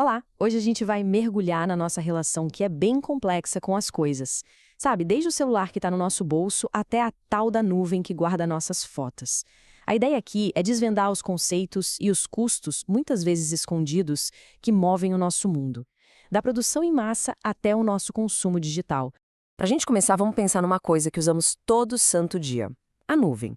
Olá! Hoje a gente vai mergulhar na nossa relação que é bem complexa com as coisas. Sabe, desde o celular que está no nosso bolso até a tal da nuvem que guarda nossas fotos. A ideia aqui é desvendar os conceitos e os custos, muitas vezes escondidos, que movem o nosso mundo. Da produção em massa até o nosso consumo digital. Para a gente começar, vamos pensar numa coisa que usamos todo santo dia: a nuvem.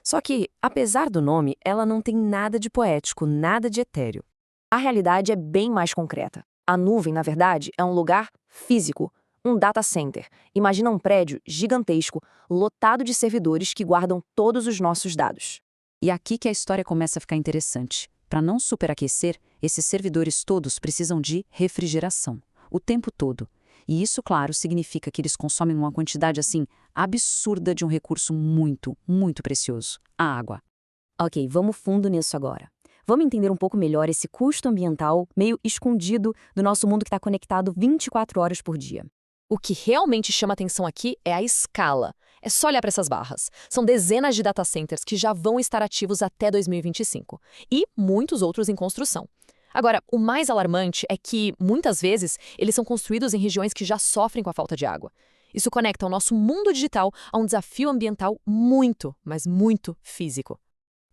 Só que, apesar do nome, ela não tem nada de poético, nada de etéreo. A realidade é bem mais concreta. A nuvem, na verdade, é um lugar físico, um data center. Imagina um prédio gigantesco, lotado de servidores que guardam todos os nossos dados. E aqui que a história começa a ficar interessante. Para não superaquecer, esses servidores todos precisam de refrigeração, o tempo todo. E isso, claro, significa que eles consomem uma quantidade, assim, absurda de um recurso muito, muito precioso: a água. Ok, vamos fundo nisso agora. Vamos entender um pouco melhor esse custo ambiental meio escondido do nosso mundo que está conectado 24 horas por dia. O que realmente chama atenção aqui é a escala. É só olhar para essas barras. São dezenas de data centers que já vão estar ativos até 2025 e muitos outros em construção. Agora, o mais alarmante é que, muitas vezes, eles são construídos em regiões que já sofrem com a falta de água. Isso conecta o nosso mundo digital a um desafio ambiental muito, mas muito físico.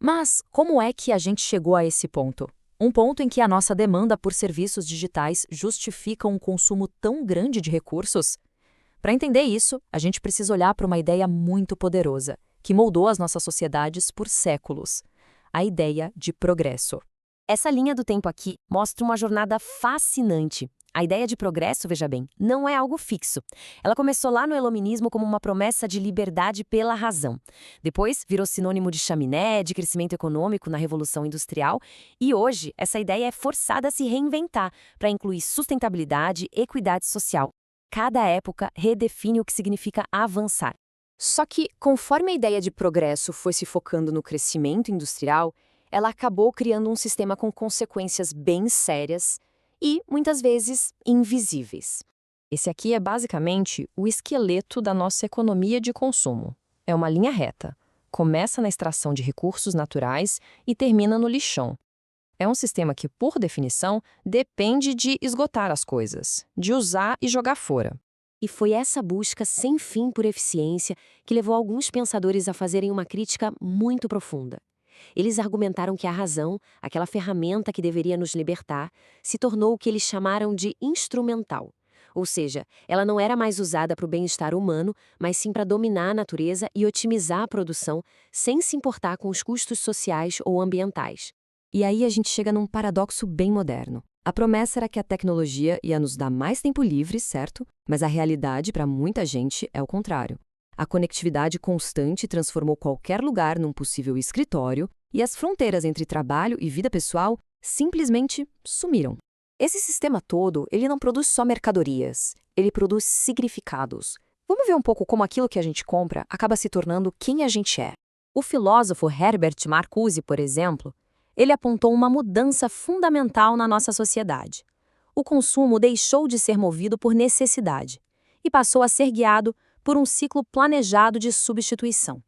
Mas como é que a gente chegou a esse ponto? Um ponto em que a nossa demanda por serviços digitais justifica um consumo tão grande de recursos? Para entender isso, a gente precisa olhar para uma ideia muito poderosa, que moldou as nossas sociedades por séculos: a ideia de progresso. Essa linha do tempo aqui mostra uma jornada fascinante. A ideia de progresso, veja bem, não é algo fixo. Ela começou lá no iluminismo como uma promessa de liberdade pela razão. Depois virou sinônimo de chaminé, de crescimento econômico na Revolução Industrial. E hoje, essa ideia é forçada a se reinventar para incluir sustentabilidade e equidade social. Cada época redefine o que significa avançar. Só que, conforme a ideia de progresso foi se focando no crescimento industrial, ela acabou criando um sistema com consequências bem sérias e, muitas vezes, invisíveis. Esse aqui é basicamente o esqueleto da nossa economia de consumo. É uma linha reta. Começa na extração de recursos naturais e termina no lixão. É um sistema que, por definição, depende de esgotar as coisas, de usar e jogar fora. E foi essa busca sem fim por eficiência que levou alguns pensadores a fazerem uma crítica muito profunda. Eles argumentaram que a razão, aquela ferramenta que deveria nos libertar, se tornou o que eles chamaram de instrumental. Ou seja, ela não era mais usada para o bem-estar humano, mas sim para dominar a natureza e otimizar a produção, sem se importar com os custos sociais ou ambientais. E aí a gente chega num paradoxo bem moderno. A promessa era que a tecnologia ia nos dar mais tempo livre, certo? Mas a realidade, para muita gente, é o contrário. A conectividade constante transformou qualquer lugar num possível escritório e as fronteiras entre trabalho e vida pessoal simplesmente sumiram. Esse sistema todo, ele não produz só mercadorias, ele produz significados. Vamos ver um pouco como aquilo que a gente compra acaba se tornando quem a gente é. O filósofo Herbert Marcuse, por exemplo, ele apontou uma mudança fundamental na nossa sociedade. O consumo deixou de ser movido por necessidade e passou a ser guiado por um ciclo planejado de substituição.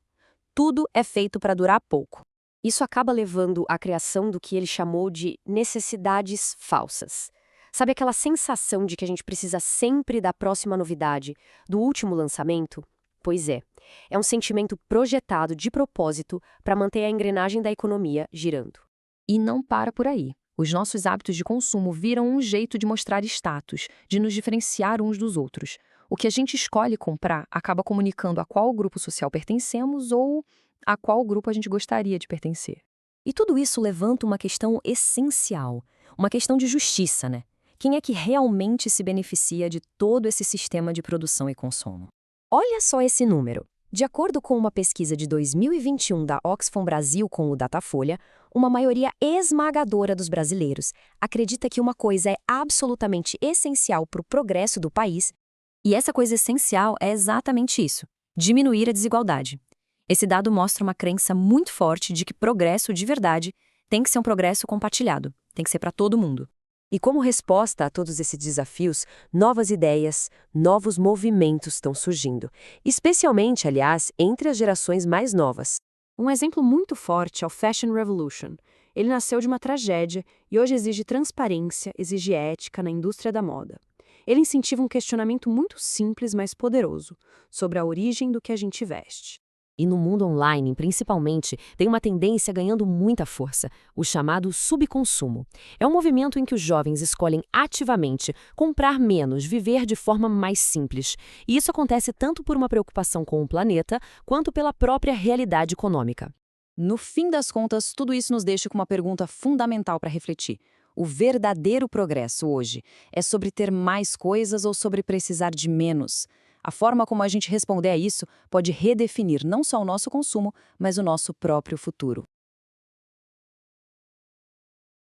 Tudo é feito para durar pouco. Isso acaba levando à criação do que ele chamou de necessidades falsas. Sabe aquela sensação de que a gente precisa sempre da próxima novidade, do último lançamento? Pois é um sentimento projetado de propósito para manter a engrenagem da economia girando. E não para por aí. Os nossos hábitos de consumo viram um jeito de mostrar status, de nos diferenciar uns dos outros. O que a gente escolhe comprar acaba comunicando a qual grupo social pertencemos ou a qual grupo a gente gostaria de pertencer. E tudo isso levanta uma questão essencial, uma questão de justiça, né? Quem é que realmente se beneficia de todo esse sistema de produção e consumo? Olha só esse número. De acordo com uma pesquisa de 2021 da Oxfam Brasil com o Datafolha, uma maioria esmagadora dos brasileiros acredita que uma coisa é absolutamente essencial para o progresso do país. E essa coisa essencial é exatamente isso: diminuir a desigualdade. Esse dado mostra uma crença muito forte de que progresso de verdade tem que ser um progresso compartilhado, tem que ser para todo mundo. E como resposta a todos esses desafios, novas ideias, novos movimentos estão surgindo, especialmente, aliás, entre as gerações mais novas. Um exemplo muito forte é o Fashion Revolution. Ele nasceu de uma tragédia e hoje exige transparência, exige ética na indústria da moda. Ele incentiva um questionamento muito simples, mas poderoso, sobre a origem do que a gente veste. E no mundo online, principalmente, tem uma tendência ganhando muita força, o chamado subconsumo. É um movimento em que os jovens escolhem ativamente comprar menos, viver de forma mais simples. E isso acontece tanto por uma preocupação com o planeta, quanto pela própria realidade econômica. No fim das contas, tudo isso nos deixa com uma pergunta fundamental para refletir. O verdadeiro progresso hoje é sobre ter mais coisas ou sobre precisar de menos? A forma como a gente responder a isso pode redefinir não só o nosso consumo, mas o nosso próprio futuro.